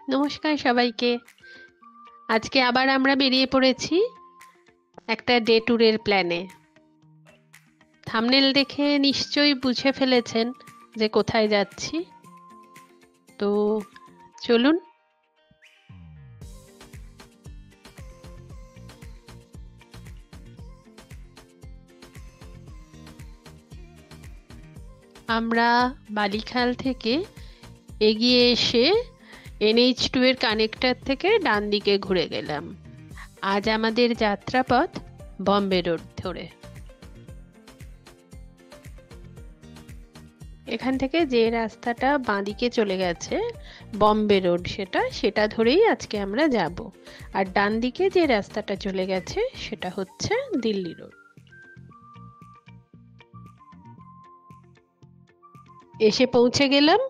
নমস্কার সবাইকে। আজকে আবার আমরা বেরিয়ে পড়েছি একটা ডে ট্যুরের প্ল্যানে। থাম্বনেল দেখে নিশ্চয়ই বুঝে ফেলেছেন যে কোথায় যাচ্ছি। তো চলুন। আমরা বালিখাল থেকে এগিয়ে এসে NH2 এর কানেক্টর থেকে ডান দিকে ঘুরে গেলাম। আজ আমাদের যাত্রাপথ বম্বে রোড ধরে। এখান থেকে যে রাস্তাটা বাঁদিকে চলে গেছে বম্বে রোড, সেটা ধরেই আজকে আমরা যাব। আর ডান দিকে যে রাস্তাটা চলে গেছে সেটা হচ্ছে দিল্লি রোড। এসে পৌঁছে গেলাম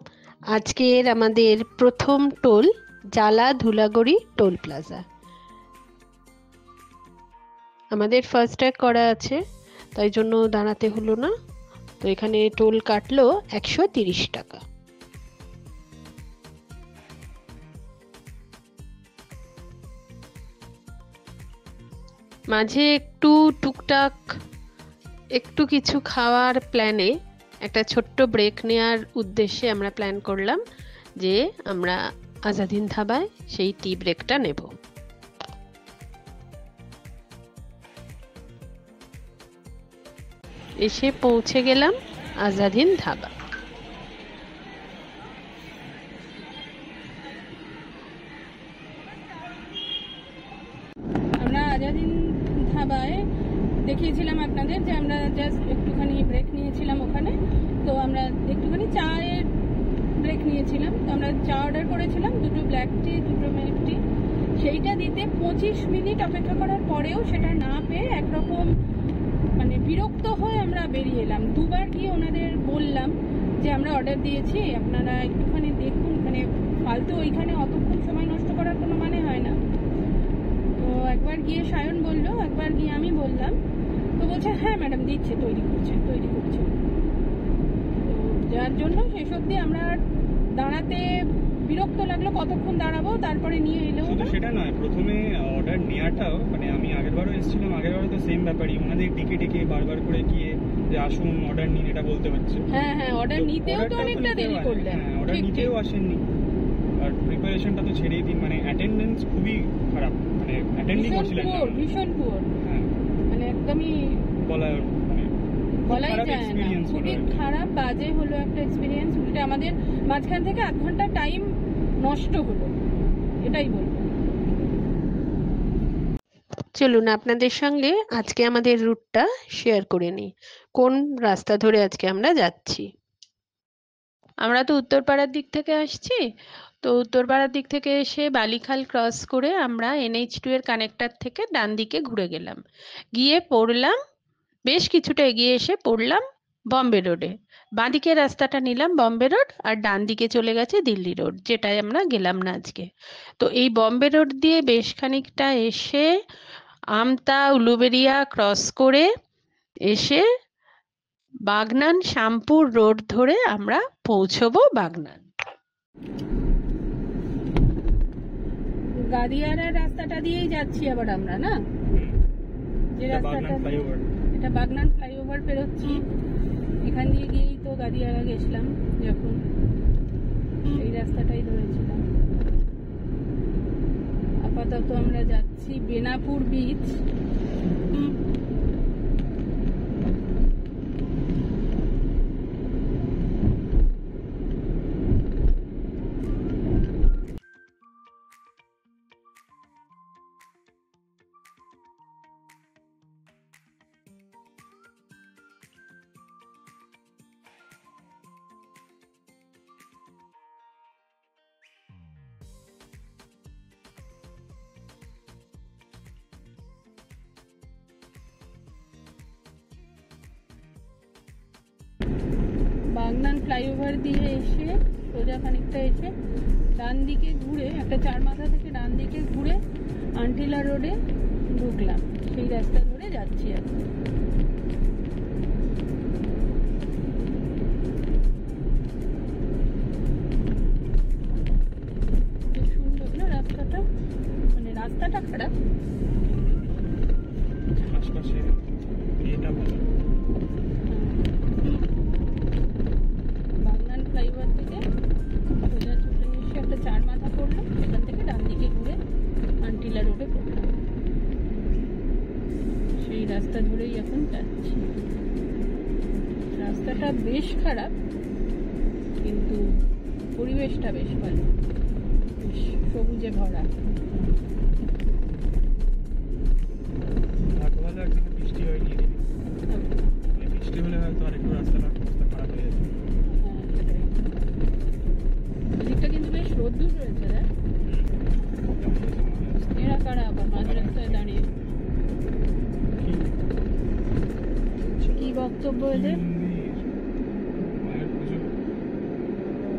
আজকের আমাদের প্রথম টোল, জালা ধুলাগড়ি টোল প্লাজা। আমাদের ফার্স্ট ট্যাগ করা আছে, তাই জন্য দাঁড়াতে হলো না। তো এখানে টোল কাটলো 130 টাকা। মাঝে একটু টুকটাক একটু কিছু খাওয়ার প্ল্যানে একটা ছোট্ট ব্রেক নেওয়ার উদ্দেশ্যে আমরা প্ল্যান করলাম যে আমরা আজাদিন ধাবায় সেই টি ব্রেকটা নেব। এসে পৌঁছে গেলাম আজাদিন ধাবা। আমরা আজাদিন ধাবায় দেখিয়েছিলাম আপনাদের যে আমরা জাস্ট একটুখানি ব্রেক নিয়েছিলাম ওখানে। তো আমরা একটুখানি চায়ের ব্রেক নিয়েছিলাম। তো আমরা চা অর্ডার করেছিলাম, 2 ব্ল্যাক টি 2 মিল্ক টি। সেইটা দিতে 25 মিনিট অপেক্ষা করার পরেও সেটা না পেয়ে একরকম মানে বিরক্ত হয়ে আমরা বেরিয়ে এলাম। দুবার গিয়ে ওনাদের বললাম যে আমরা অর্ডার দিয়েছি, আপনারা একটুখানি দেখুন, মানে ফালতু ওইখানে অতক্ষণ সময় নষ্ট করার কোনো মানে হয় না। তো একবার গিয়ে সায়ন বললো, একবার গিয়ে আমি বললাম। তো বলছে হ্যাঁ ম্যাডাম দিচ্ছে, তৈরি করছে। তো যার জন্য শেষ অবধি আমরা দাঁড়াতে বিরক্ত লাগলো, কতক্ষণ দাঁড়াবো, তারপরে নিয়ে এলো। শুধু সেটা নয়, প্রথমে অর্ডার নেওয়াটাও মানে আমি আগেরবারও এসেছিলাম, আগেরবারও তো সেম ব্যাপারই, ওনাদের ডেকে বারবার করে গিয়ে যে আসুন অর্ডার নিন এটা বলতে হচ্ছে। হ্যাঁ অর্ডার নিতেও তো অনেকটা দেরি করলেন। হ্যাঁ, অর্ডার নিতেও আসেননি। আর প্রিপারেশনটা তো ছেড়েই দিন, মানে অ্যাটেন্ডেন্স খুবই খারাপ, মানে অ্যাটেন্ডই করছিলেন না। ভীষণ পুয়ার, হ্যাঁ মানে একদমই বলাই যায় না, খুবই খারাপ বাজে হলো একটা এক্সপিরিয়েন্স। উল্টে আমাদের মাঝখান থেকে 1 ঘন্টা টাইম নষ্ট হলো, এটাই বলবো। চলুন আপনাদের সঙ্গে আজকে আমাদের রুটটা শেয়ার করে নিই, কোন রাস্তা ধরে আজকে আমরা যাচ্ছি। আমরা তো উত্তরপাড়ার দিক থেকে আসছি। তো উত্তরপাড়ার দিক থেকে এসে বালিখাল ক্রস করে আমরা NH2 এর কানেক্টর থেকে ডান দিকে ঘুরে গেলাম। গিয়ে পড়লাম, বেশ কিছুটা এগিয়ে এসে পড়লাম বম্বে রোডে। বাঁদিকে রাস্তাটা নিলাম বম্বে রোড, আর ডান দিকে চলে গেছে দিল্লি রোড, যেটায় আমরা গেলাম না আজকে। তো এই বম্বে রোড দিয়ে বেশ খানিকটা এসে আমতা উলুবেড়িয়া ক্রস করে এসে বাগনান শ্যামপুর রোড ধরে আমরা পৌঁছবো বাগনান। গাদিয়ারার রাস্তাটা দিয়েই যাচ্ছি আবার আমরা, না যে রাস্তাটা, এটা বাগনান ফ্লাইওভার পেরোচ্ছি। এখান দিয়ে গিয়েই তো গাদিয়ারা গেছিলাম যখন, এই রাস্তাটাই ধরেছিলাম। আপাতত আমরা যাচ্ছি বেনাপুর বিচ। বাগনান ফ্লাইওভার দিয়ে এসে সোজা খানিকটা এসে ডান দিকে ঘুরে, একটা 4 মাথা থেকে ডান দিকে ঘুরে আন্টিলা রোডে ঢুকলাম। সেই রাস্তা ধরে যাচ্ছি এখন। রাস্তাটা খারাপ। আশপাশে এটা ভালো। বাগনান ফ্লাইওভার থেকে সোজা ছুটে এসে একটা চার মাথা পড়লো, সেখান থেকে ডান দিকে ঘুরে আন্টিলা রোডে পড়লাম। সেই রাস্তা ধরেই এখন যাচ্ছি। রাস্তাটা বেশ খারাপ, কিন্তু পরিবেশটা বেশ ভালো, বেশ সবুজে ভরা। ভালো একদিকে বৃষ্টি হয়নি, বৃষ্টি হলে হয়তো আরেকটু রাস্তাটা খারাপ হয়ে যেত। হ্যাঁ, সেটাই। এদিকটা কিন্তু বেশ রোদ্দুর রয়েছে রে। এরা কারা আবার মাঝ রাস্তায় দাঁড়িয়ে? কি বক্তব্য এদের? মায়ের পুজো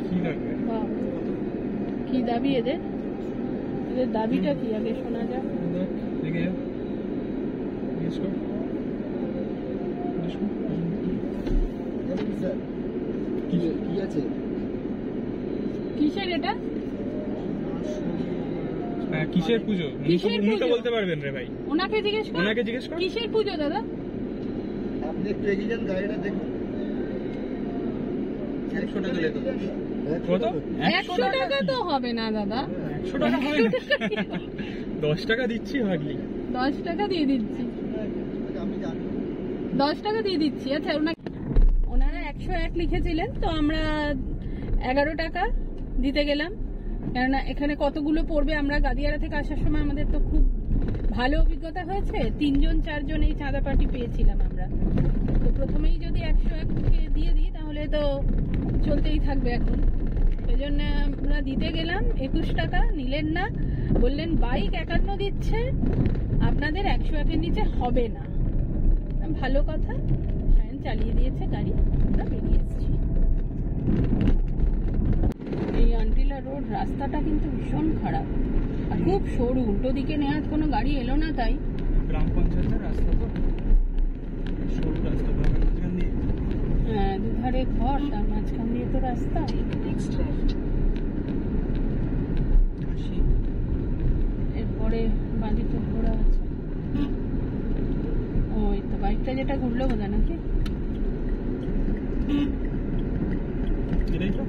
কি লাগবে? বাহ, কি দাবি এদের? এদের দাবিটা কি আগে শোনা যাক। দেখে যা, জিজ্ঞেস কর। কি আছে? কিসের এটা? হ্যাঁ, কিসের পুজো? কিসের উনি তো পুজো? বলতে পারবেন রে ভাই। ওনাকে জিজ্ঞেস কর। ওনাকে জিজ্ঞেস কর। কিসের পুজো দাদা? আপনি একটু এগিয়ে যান, গাড়িটা দেখুন। 100 টাকা লেগে কত? 100 টাকা তো হবে না দাদা। 100 টাকা হবে না। 10 টাকা দিচ্ছি হার্ডলি। 10 টাকা দিয়ে দিচ্ছি। আমি জানি 10 টাকা দিয়ে দিচ্ছি। আচ্ছা, ওনারা 101 লিখেছিলেন, তো আমরা 11 টাকা দিতে গেলাম। কেননা এখানে কতগুলো পড়বে, আমরা গাদিয়ারা থেকে আসার সময় আমাদের তো খুব ভালো অভিজ্ঞতা হয়েছে। 3-4জন এই চাঁদা পার্টি পেয়েছিলাম আমরা। তো প্রথমেই যদি 101 দিয়ে দিই তাহলে তো চলতেই থাকবে এখন। সেই জন্য আমরা দিতে গেলাম। 21 টাকা নিলেন না, বললেন বাইক 51 দিচ্ছে, আপনাদের 101-এর নিচে হবে না। ভালো কথা, সায়ন চালিয়ে দিয়েছে গাড়ি, আমরা বেরিয়ে এসেছি। এই আন্টিলা রোড রাস্তাটা কিন্তু ভীষণ খারাপ আর খুব সরু, উল্টো দিকে নেওয়ার কোনো গাড়ি এলো না। তাই গ্রাম পঞ্চায়েতের রাস্তা তো সরু রাস্তা, মাঝখান দিয়ে। হ্যাঁ, দুধারে ঘর, তার মাঝখান দিয়ে তো রাস্তা। এরপরে বাঁদিকে ঘোরা আছে। ওই তো বাইকটা যেটা ঘুরলো বোধহয় নাকি? এটাই তো।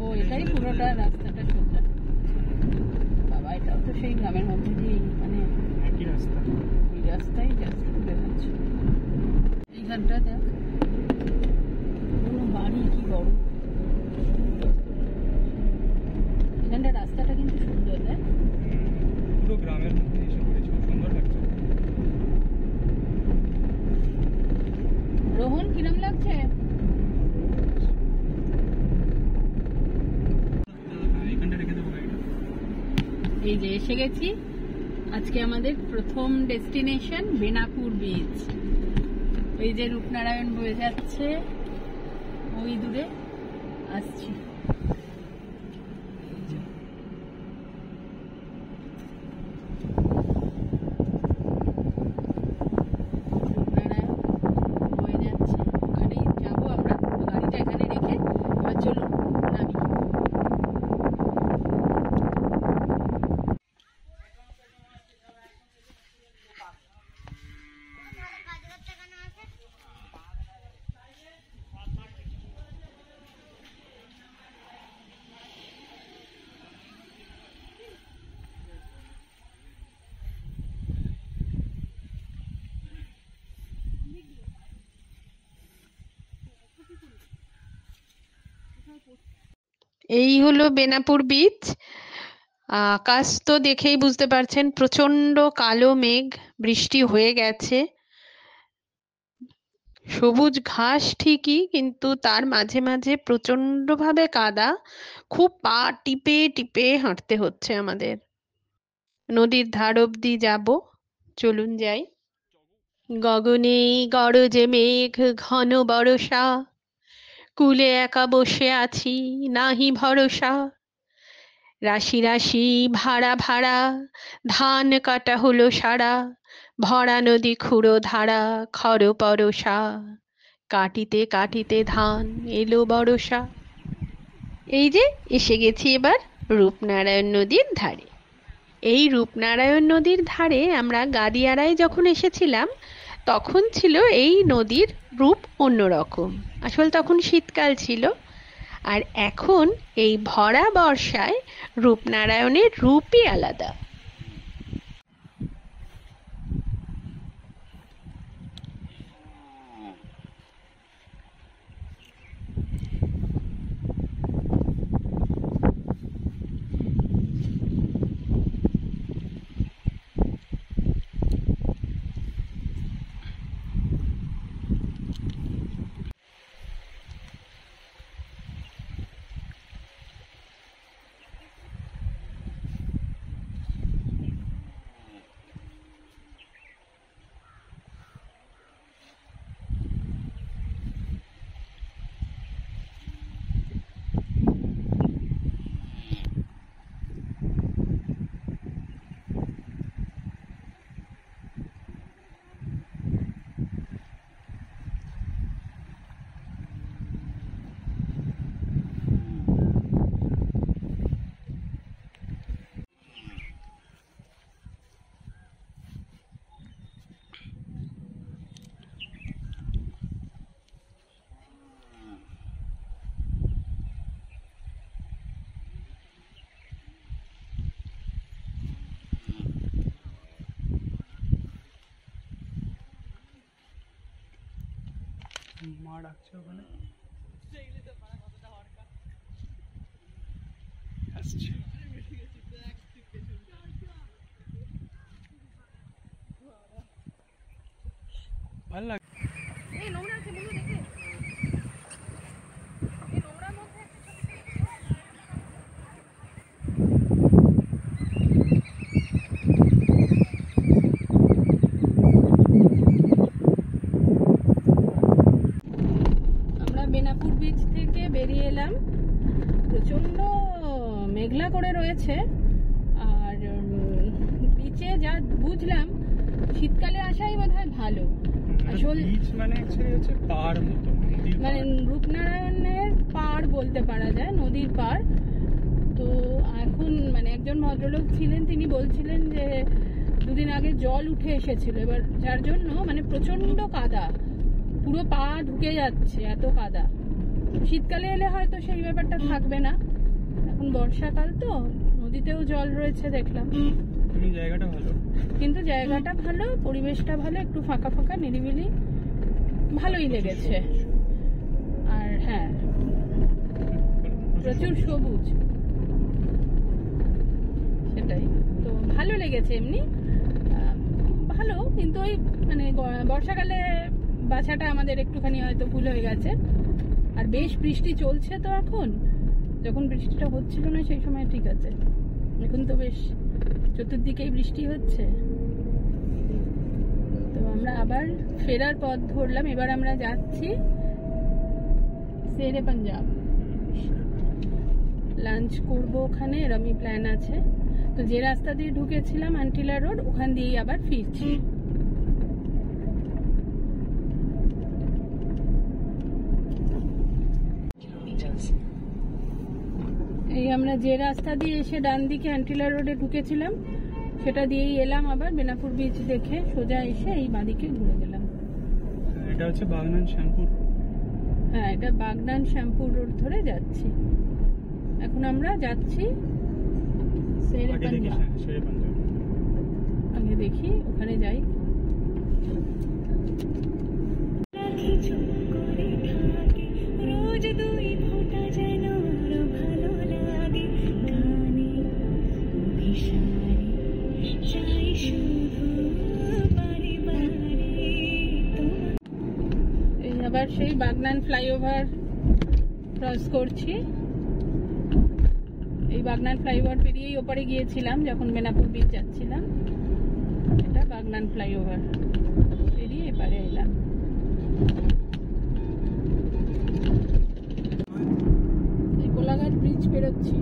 ও, এটাই পুরোটা রাস্তাটা সোজা। বাবা, এটাও তো সেই গ্রামের মধ্যে দিয়ে, মানে একই রাস্তা। এই রাস্তাই যাচ্ছে দেখাচ্ছে। এইখানটা দেখ, কোনো বাড়ি কি বড়। এখানটা রাস্তাটা কিন্তু সুন্দর, দেখ। পুরো গ্রামের মধ্যে এসে পড়েছে, খুব সুন্দর লাগছে। রোহন, কিরম লাগছে? এইখানটা রেখে দেবো গাড়িটা। এই যে এসে গেছি। আজকে আমাদের প্রথম ডেস্টিনেশন বেনাপুর বিচ। এই যে রূপনারায়ণ বয়ে যাচ্ছে ওই দূরে, আসছি। রূপনারায়ণ বয়ে যাচ্ছে, ওখানেই যাবো আমরা। গাড়িটা এখানে রেখে এবার চলুন নামি। এই হলো বেনাপুর বিচ। আকাশ তো দেখেই বুঝতে পারছেন প্রচন্ড কালো মেঘ, বৃষ্টি হয়ে গেছে। সবুজ ঘাস ঠিকই, কিন্তু তার মাঝে মাঝে প্রচন্ড ভাবে কাদা, খুব পা টিপে টিপে হাঁটতে হচ্ছে আমাদের। নদীর ধার অব্দি যাব, চলুন যাই। গগনে গরজে মেঘ ঘন বরষা, কূলে একা বসে আছি নাহি ভরসা। রাশি রাশি ভাড়া ভাড়া, ধান কাটা হলো সারা, ভরা নদী খুঁড়ো ধারা খর পরশা। কাটিতে কাটিতে ধান এলো বরষা। এই যে এসে গেছি এবার রূপনারায়ণ নদীর ধারে। এই রূপনারায়ণ নদীর ধারে আমরা গাদিয়ারায় যখন এসেছিলাম তখন ছিল এই নদীর রূপ অন্যরকম। আসলে তখন শীতকাল ছিল, আর এখন এই ভরা বর্ষায় রূপনারায়ণের রূপই আলাদা। মা ডাকছে ওখানে, আসছে। ভালো লাগে। বেনাপুর বিচ থেকে বেরিয়ে এলাম। প্রচন্ড মেঘলা করে রয়েছে, আর বিচে যা বুঝলাম শীতকালে আসাই বোধহয় ভালো। আসলে বিচ মানে অ্যাকচুয়ালি হচ্ছে পাড় মতো, মানে রূপনারায়ণের পাড় বলতে পারা যায়, নদীর পাড়। তো এখন মানে একজন ভদ্রলোক ছিলেন, তিনি বলছিলেন যে দুদিন আগে জল উঠে এসেছিল, এবার যার জন্য মানে প্রচন্ড কাদা, পুরো পা ঢুকে যাচ্ছে, এত কাদা। শীতকালে এলে হয়তো সেই ব্যাপারটা থাকবে না, এখন বর্ষাকাল তো নদীতেও জল রয়েছে দেখলাম। জায়গাটা ভালো, কিন্তু জায়গাটা ভালো, পরিবেশটা ভালো, একটু ফাঁকা ফাঁকা নিরিবিলি, ভালোই লেগেছে। আর হ্যাঁ, প্রচুর সবুজ, সেটাই তো ভালো লেগেছে। এমনি ভালো, কিন্তু ওই মানে বর্ষাকালে বাছাটা আমাদের একটুখানি হয়তো ভুল হয়ে গেছে। আর বেশ বৃষ্টি চলছে তো এখন, যখন বৃষ্টিটা হচ্ছিল না সেই সময় ঠিক আছে, এখন তো বেশ চতুর্দিকেই বৃষ্টি হচ্ছে। তো আমরা আবার ফেরার পথ ধরলাম, এবার আমরা যাচ্ছি শেরে পাঞ্জাব, লাঞ্চ করবো ওখানে, এরমই প্ল্যান আছে। তো যে রাস্তা দিয়ে ঢুকেছিলাম আন্টিলা রোড, ওখান দিয়েই আবার ফিরছি। এই আমরা যে রাস্তা দিয়ে এসে ডান দিকে আন্টিলা রোডে ঢুকেছিলাম সেটা দিয়েই এলাম, আবার বেনাপুর বিচ দেখে সোজা এসে এই বাঁদিকে ঘুরে গেলাম। এটা হচ্ছে বাগনান শ্যামপুর। হ্যাঁ, এটা বাগনান শ্যামপুর রোড ধরে যাচ্ছি। এখন আমরা যাচ্ছি শেরে পাঞ্জাব। আগে দেখি ওখানে যাই। আবার সেই বাগনান ফ্লাইওভার ক্রস করছি। এই বাগনান ফ্লাইওভার পেরিয়েই ওপারে গিয়েছিলাম যখন বেনাপুর বিচ যাচ্ছিলাম। এটা বাগনান ফ্লাইওভার পেরিয়ে এপারে এলাম। এই কোলাঘাট ব্রিজ পেরোচ্ছি।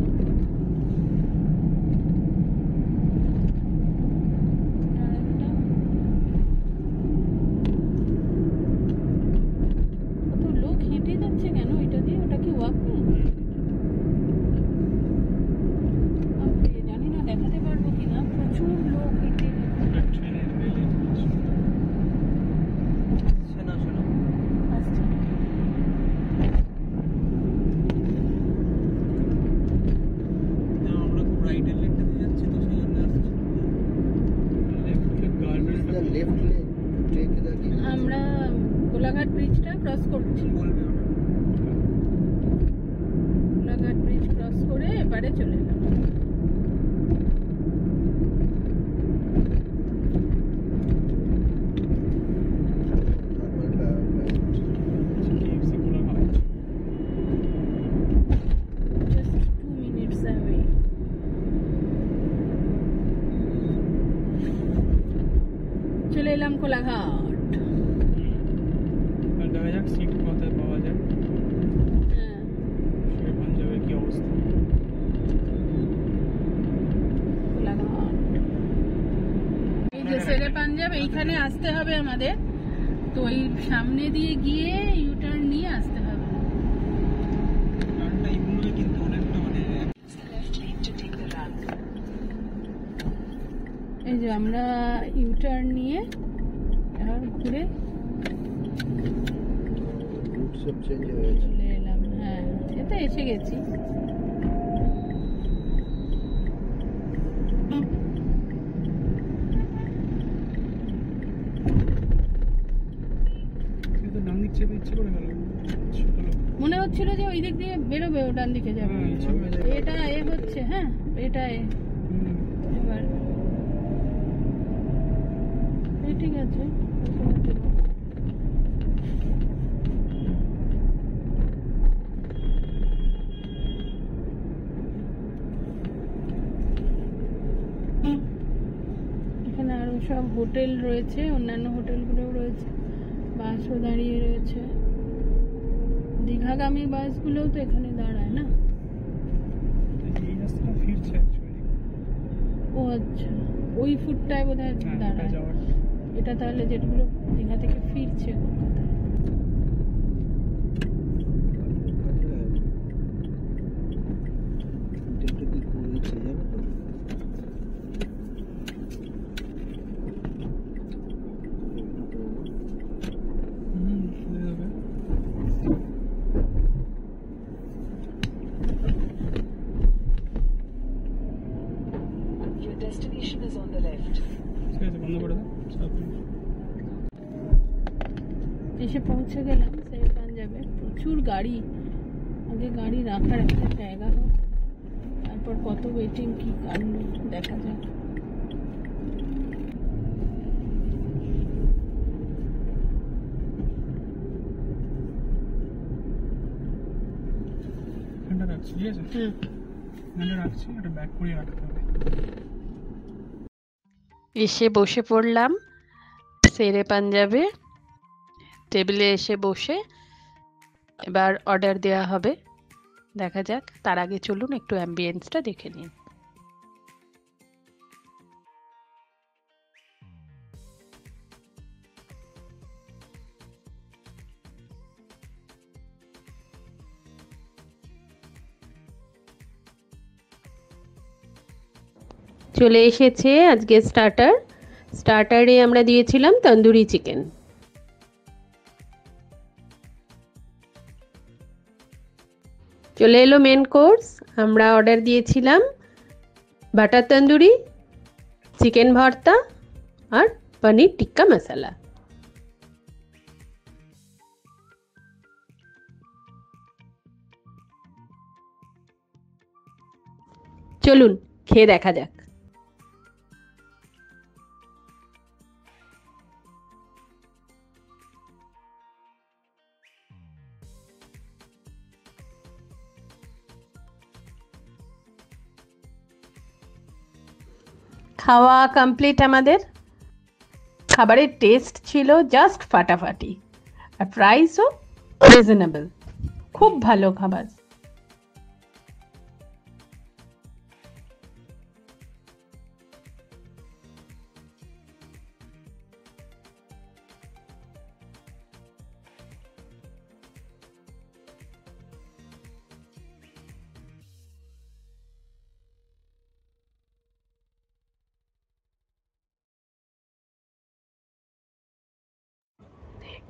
কোলাঘাট ব্রিজটা ক্রস করছি। কোলাঘাট ব্রিজ ক্রস করে এবারে চলে এলাম। KFC Kolaghat. Just 2 minutes away. চলে এলাম কোলাঘাট। আর দেখা যাক সিট কোথায় পাওয়া যায়। হ্যাঁ, শের পাঞ্জাবে কি অবস্থা। কোলাঘাট। এই যে শেরে পাঞ্জাব, এইখানে আসতে হবে আমাদের। তো এই সামনে দিয়ে গিয়ে ইউটার্ন নিয়ে আসতে হবে। টার্নটা এইগুলোই কিন্তু অনেকটা মানে এই যে আমরা ইউটার্ন নিয়ে আর ঘুরে রুট সব চেঞ্জ হয়ে গেছে। চলে এলাম। হ্যাঁ, এটা এসে গেছি। তো ডান দিক চেপে ইচ্ছে করে গেল। মনে হচ্ছিল যে ওই দিক দিয়ে বেরোবে, ও ডান দিকে যাবে। হ্যাঁ, ইচ্ছে করে যাবে। এটা এ হচ্ছে, হ্যাঁ এটা এ। এবার এই ঠিক আছে। এখানে আরো সব হোটেল রয়েছে, অন্যান্য হোটেলগুলোও রয়েছে, বাসও দাঁড়িয়ে রয়েছে। দীঘাগামী বাসগুলোও তো এখানে দাঁড়ায় না? এই রাস্তাটা ফিরছে অ্যাকচুয়ালি। ও আচ্ছা, ওই ফুটটায় বোধহয় হ্যাঁ, এটা দাঁড়ায়। যাওয়ার। এটা তাহলে যেগুলো দীঘা থেকে ফিরছে কলকাতায়। এটা কি করেছে জানো তো? হয়ে যাবে। Your destination is on the left. ঠিক আছে, বন্ধ করে দাও। এসে পৌঁছে গেলাম শের পাঞ্জাবে। প্রচুর গাড়ি, আগে গাড়ি রাখার একটা জায়গা হোক, তারপর কত ওয়েটিং, কি কাণ্ড দেখা যাক। এখানটা রাখছি, ঠিক আছে? হুম, এখানটা রাখছি, এটা ব্যাক করিয়ে রাখতে হবে। এসে বসে পড়লাম শেরে পাঞ্জাবে। টেবিলে এসে বসে এবার অর্ডার দেওয়া হবে। দেখা যাক, তার আগে চলুন একটু অ্যাম্বিয়েন্সটা দেখে নিন। চলে এসেছে আজকে স্টার্টার। স্টার্টারে আমরা দিয়েছিলাম তন্দুরি চিকেন। চলে এলো মেন কোর্স। আমরা অর্ডার দিয়েছিলাম বাটার তন্দুরি, চিকেন ভর্তা আর পনির টিক্কা মশলা। চলুন খেয়ে দেখা যাক। খাওয়া কমপ্লিট আমাদের। খাবারের টেস্ট ছিল জাস্ট ফাটাফাটি, আর প্রাইসও রিজনেবল। খুব ভালো খাবার।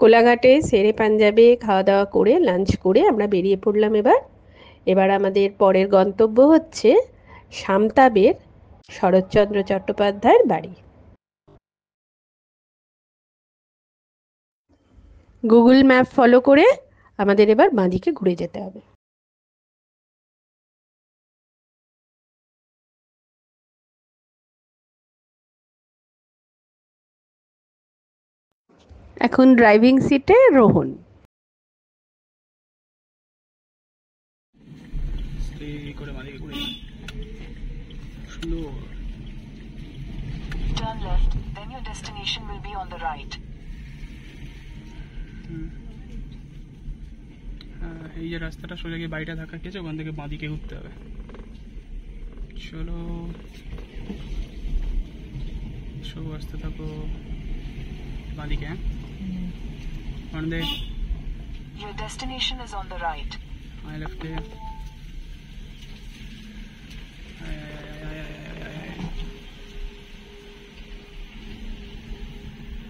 কোলাঘাটে শেরে পাঞ্জাবে খাওয়া দাওয়া করে লাঞ্চ করে আমরা বেরিয়ে পড়লাম। এবার আমাদের পরের গন্তব্য হচ্ছে সামতাবের শরৎচন্দ্র চট্টোপাধ্যায়ের বাড়ি। গুগল ম্যাপ ফলো করে আমাদের এবার বাঁদিকে ঘুরে যেতে হবে। এখন ড্রাইভিং সিটে রোহন। করে বাঁদিকে ঘুরে slow. Turn left, then your destination will be on the right. এই যে রাস্তাটা সোজা গিয়ে বাড়িটা ধাক্কা খেয়েছে, ওখান থেকে বাঁদিকে ঘুরতে হবে। চলো সব আসতে থাকো বাঁদিকে। হ্যাঁ, on the Your destination is on the right. I left it.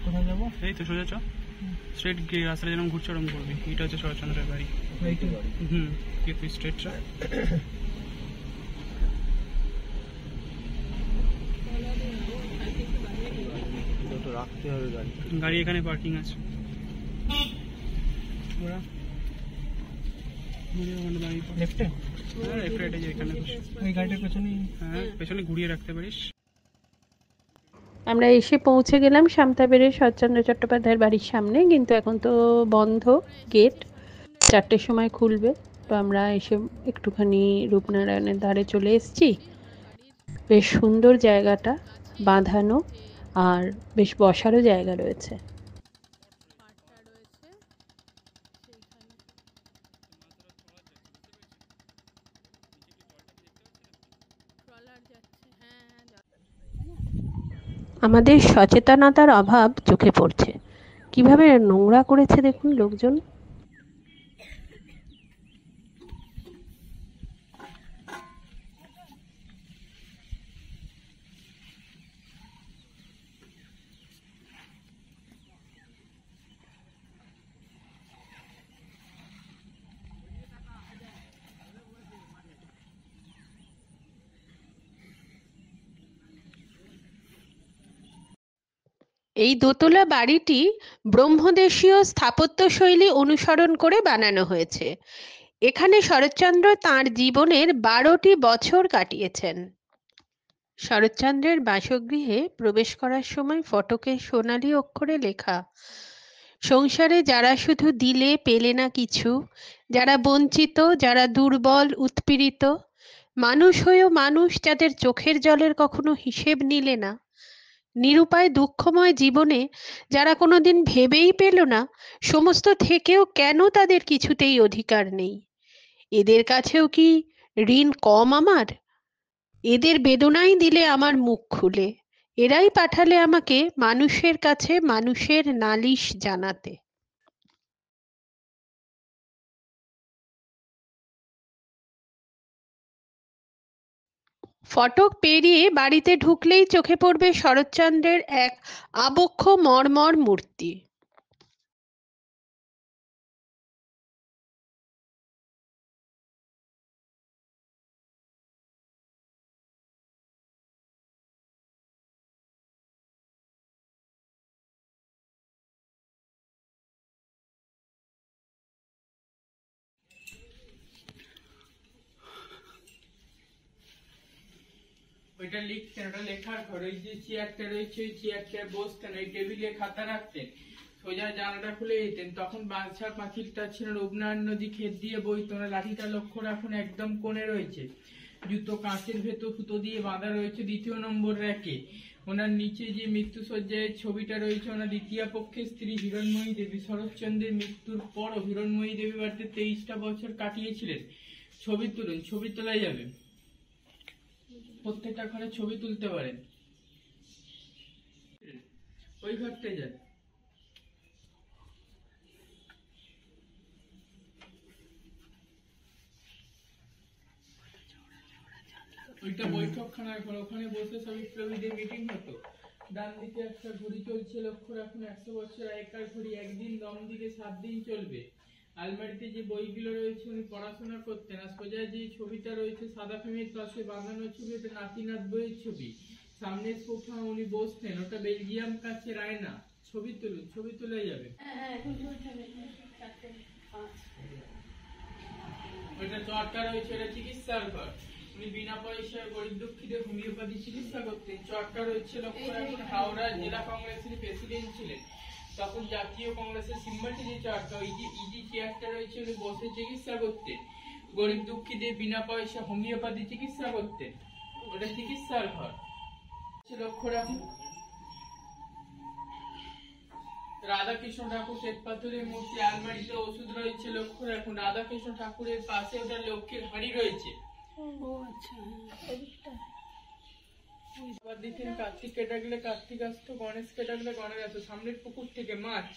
কোথায় যাবো? এই তো সোজা চ, স্ট্রেট গিয়ে রাস্তাটা যেরকম ঘুরছে ওরকম করবি। এটা হচ্ছে শরৎচন্দ্রের বাড়ি। তুই স্ট্রেট চ। রাখতে হবে গাড়ি। গাড়ি এখানে পার্কিং আছে। লেফটে? হ্যাঁ, লেফট রাইটে যে এখানে ওই গাড়িটার পেছনে। হ্যাঁ, পেছনে ঘুরিয়ে রাখতে পারিস। আমরা এসে পৌঁছে গেলাম শান্তাবেড়ে শরৎচন্দ্র চট্টোপাধ্যায়ের বাড়ির সামনে, কিন্তু এখন তো বন্ধ গেট, 4টের সময় খুলবে। তো আমরা এসে একটুখানি রূপনারায়ণের ধারে চলে এসেছি। বেশ সুন্দর জায়গাটা, বাঁধানো, আর বেশ বসারও জায়গা রয়েছে। আমাদের সচেতনতার অভাব চোখে পড়ছে। কিভাবে নোংরা করেছে দেখুন লোকজন। এই দোতলা বাড়িটি ব্রহ্মদেশীয় স্থাপত্যশৈলী অনুসরণ করে বানানো হয়েছে। এখানে শরৎচন্দ্র তাঁর জীবনের 12টি বছর কাটিয়েছেন। শরৎচন্দ্রের বাসগৃহে প্রবেশ করার সময় ফটকে সোনালী অক্ষরে লেখা, সংসারে যারা শুধু দিলে পেলে না কিছু, যারা বঞ্চিত, যারা দুর্বল উৎপীড়িত, মানুষ হয়েও মানুষ যাদের চোখের জলের কখনো হিসেব নিলে না, নিরুপায় দুঃখময় জীবনে যারা কোনোদিন ভেবেই পেল না সমস্ত থেকেও কেন তাদের কিছুতেই অধিকার নেই, এদের কাছেও কি ঋণ কম আমার? এদের বেদনাই দিলে আমার মুখ খুলে, এরাই পাঠালে আমাকে মানুষের কাছে মানুষের নালিশ জানাতে। ফটক পেরিয়ে বাড়িতে ঢুকলেই চোখে পড়বে শরৎচন্দ্রের এক আবক্ষ মর্মর মূর্তি। ওইটা লিখতেন, ওটা লেখার ঘর। ওই যে চেয়ারটা রয়েছে, ওই চেয়ারটায় বসতেন, ওই টেবিলে খাতা রাখতেন, সোজা জানালাটা খুলে যেতেন। তখন বাদশা পাঁচিলটা ছিল, রূপনারায়ণ নদী ক্ষেত দিয়ে বইতো। ওনার লাঠিটা লক্ষ্য রাখুন, একদম কোণে রয়েছে। জুতো কাঁচের ভেতর সুতো দিয়ে বাঁধা রয়েছে 2 নম্বর র্যাকে। ওনার নিচে যে মৃত্যুসজ্জায় ছবিটা রয়েছে, ওনার দ্বিতীয় পক্ষের স্ত্রী হিরণময়ী দেবী। শরৎচন্দ্রের মৃত্যুর পরও হিরণময়ী দেবী বাড়িতে 23টা বছর কাটিয়েছিলেন। ছবি তুলুন, ছবি তোলা যাবে, প্রত্যেকটা ঘরে ছবি তুলতে পারেন। ওই ঘরটায় যান। ওইটা বৈঠকখানার ঘর, ওখানে বসে সব বিপ্লবীদের মিটিং হতো। ডান দিকে একটা ঘড়ি চলছে, লক্ষ্য রাখুন, 100 বছর আগেকার ঘড়ি। একদিন দম দিলে 7 দিন চলবে। আলমারিতে যে বইগুলো রয়েছে উনি পড়াশোনা করতেন। আর সোজা যে ছবিটা রয়েছে সাদা ফ্রেমের পাশে বাঁধানো ছবি, ওটা নাতিনাত বইয়ের ছবি। সামনে সোফা, উনি বসতেন, ওটা বেলজিয়াম কাচের আয়না। ছবি তুলুন, ছবি তোলা যাবে। হ্যাঁ, এখন চরকা রয়েছে, এটা চিকিৎসার ঘর। উনি বিনা পয়সায় গরিব দুঃখীদের হোমিওপ্যাথি চিকিৎসা করতেন। চরকা রয়েছে লক্ষ্য রাখুন, হাওড়া জেলা কংগ্রেসের প্রেসিডেন্ট ছিলেন, তখন জাতীয় কংগ্রেসের সিম্বলটি যে চরকা, ইজি চেয়ারটা রয়েছে, উনি বসে চিকিৎসা করতেন, গরিব দুঃখীদের বিনা পয়সা হোমিওপ্যাথি চিকিৎসা করতেন। ওটা চিকিৎসার ঘর। লক্ষ্য রাখুন, রাধাকৃষ্ণ ঠাকুর শ্বেতপাথরের মূর্তি, আলমারিতে ওষুধ রয়েছে। লক্ষ্য রাখুন, রাধাকৃষ্ণ ঠাকুরের পাশে ওটা লক্ষ্মীর হাঁড়ি রয়েছে। দিতেন কার্তিককে ডাকলে কার্তিক আসতো, গণেশকে ডাকলে গণেশ আসতো। সামনের পুকুর থেকে মাছ,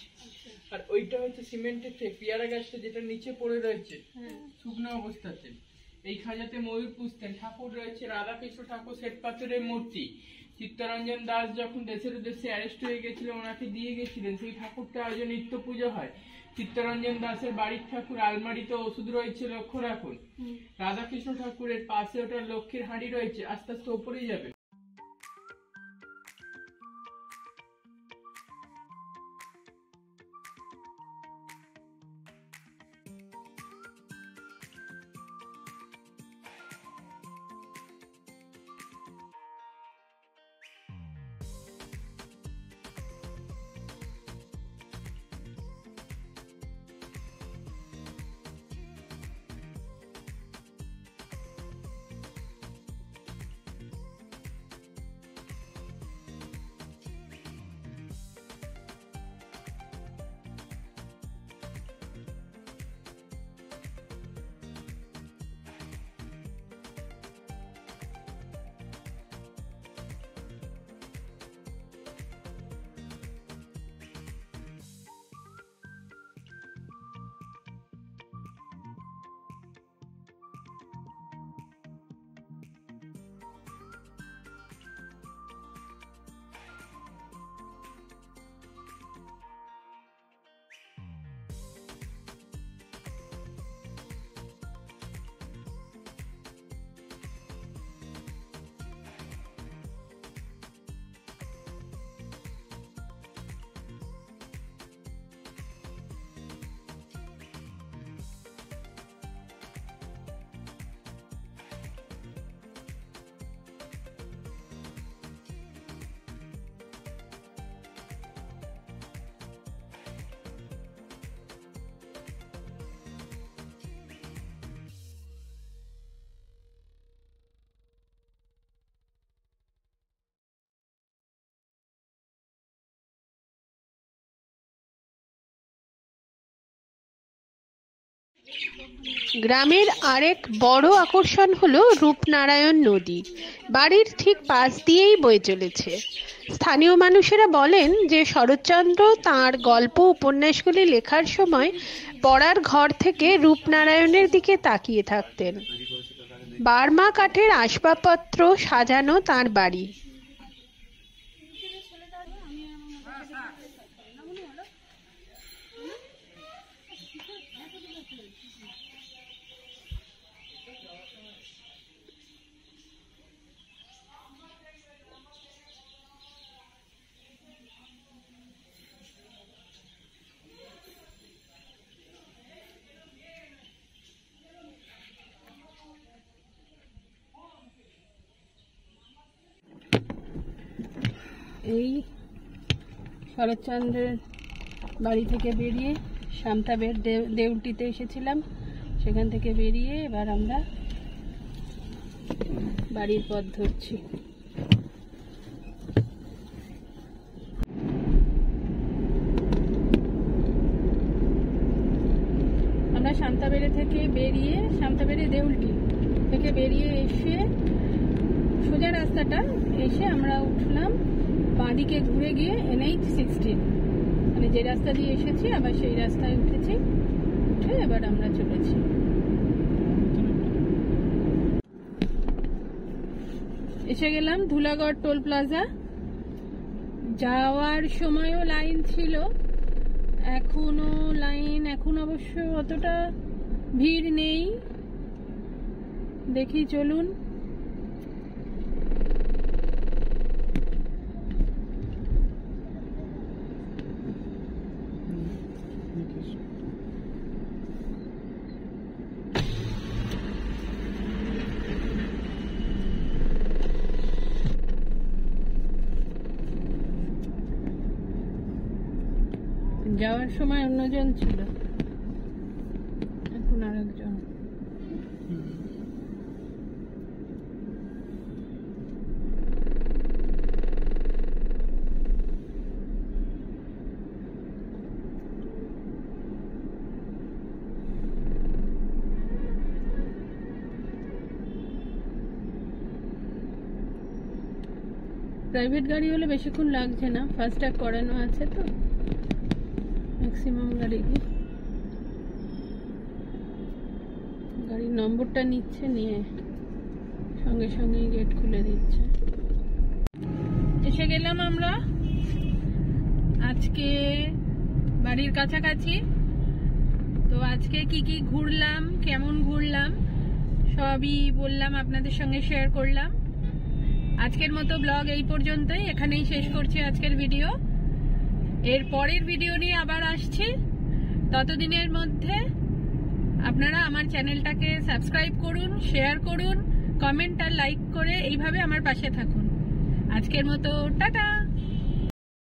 আর ওইটা হচ্ছে সিমেন্টের থেকে পেয়ারা গাছটা যেটা নিচে পড়ে রয়েছে শুকনো অবস্থাতে। এই খাঁজাতে ময়ূর পুষতেন। ঠাকুর রয়েছে রাধাকৃষ্ণ ঠাকুর শ্বেতপাথরের মূর্তি। চিত্তরঞ্জন দাস যখন দেশের উদ্দেশ্যে অ্যারেস্ট হয়ে গেছিল, ওনাকে দিয়ে গেছিলেন, সেই ঠাকুরটা আজ নিত্য পুজো হয়। চিত্তরঞ্জন দাসের বাড়ির ঠাকুর, আলমারিতে ওষুধ রয়েছে। লক্ষ্য রাখুন, রাধাকৃষ্ণ ঠাকুরের পাশে ওটা লক্ষ্মীর হাঁড়ি রয়েছে, আস্তে আস্তে ওপরেই যাবে। গ্রামের আরেক বড় আকর্ষণ হলো রূপনারায়ণ নদী। বাড়ির ঠিক পাশ দিয়েই বয়ে চলেছে। স্থানীয় মানুষেরা বলেন যে শরৎচন্দ্র তাঁর গল্প উপন্যাসগুলি লেখার সময় পড়ার ঘর থেকে রূপনারায়ণের দিকে তাকিয়ে থাকতেন। বার্মা কাঠের আসবাবপত্র সাজানো তাঁর বাড়ি। এই শরৎচন্দ্রের বাড়ি থেকে বেরিয়ে শান্তাবের দেউলটিতে এসেছিলাম, সেখান থেকে বেরিয়ে এবার আমরা বাড়ির পথ ধরছি। আমরা শান্তাবেড়ে থেকে বেরিয়ে, শান্তাবেড়ে দেউলটি থেকে বেরিয়ে এসে সোজা রাস্তাটা এসে আমরা উঠলাম বাঁদিকে ঘুরে গিয়ে NH-16, মানে যে রাস্তা দিয়ে এসেছি আবার সেই রাস্তায় উঠেছি, উঠে এবার আমরা চলেছি। এসে গেলাম ধুলাগড় টোল প্লাজা। যাওয়ার সময়ও লাইন ছিল, এখনো লাইন, এখন অবশ্য অতটা ভিড় নেই। দেখি, চলুন। যাওয়ার সময় অন্যজন ছিল, এখন আরেকজন। প্রাইভেট গাড়ি হলে বেশিক্ষণ লাগছে না, ফাস্ট্যাগ করানো আছে তো ম্যাক্সিমাম গাড়ির নম্বরটা নিচ্ছে, নিয়ে সঙ্গে সঙ্গে গেট খুলে দিচ্ছে। এসে গেলাম আমরা আজকে বাড়ির কাছাকাছি। তো আজকে কি কি ঘুরলাম, কেমন ঘুরলাম সবই বললাম, আপনাদের সঙ্গে শেয়ার করলাম। আজকের মতো ব্লগ এই পর্যন্তই, এখানেই শেষ করছি আজকের ভিডিও। এর পরের ভিডিও নিয়ে আবার আসছি। ততদিনের মধ্যে আপনারা আমার চ্যানেলটাকে সাবস্ক্রাইব করুন, শেয়ার করুন, কমেন্ট আর লাইক করে এইভাবে আমার পাশে থাকুন। আজকের মতো টাটা।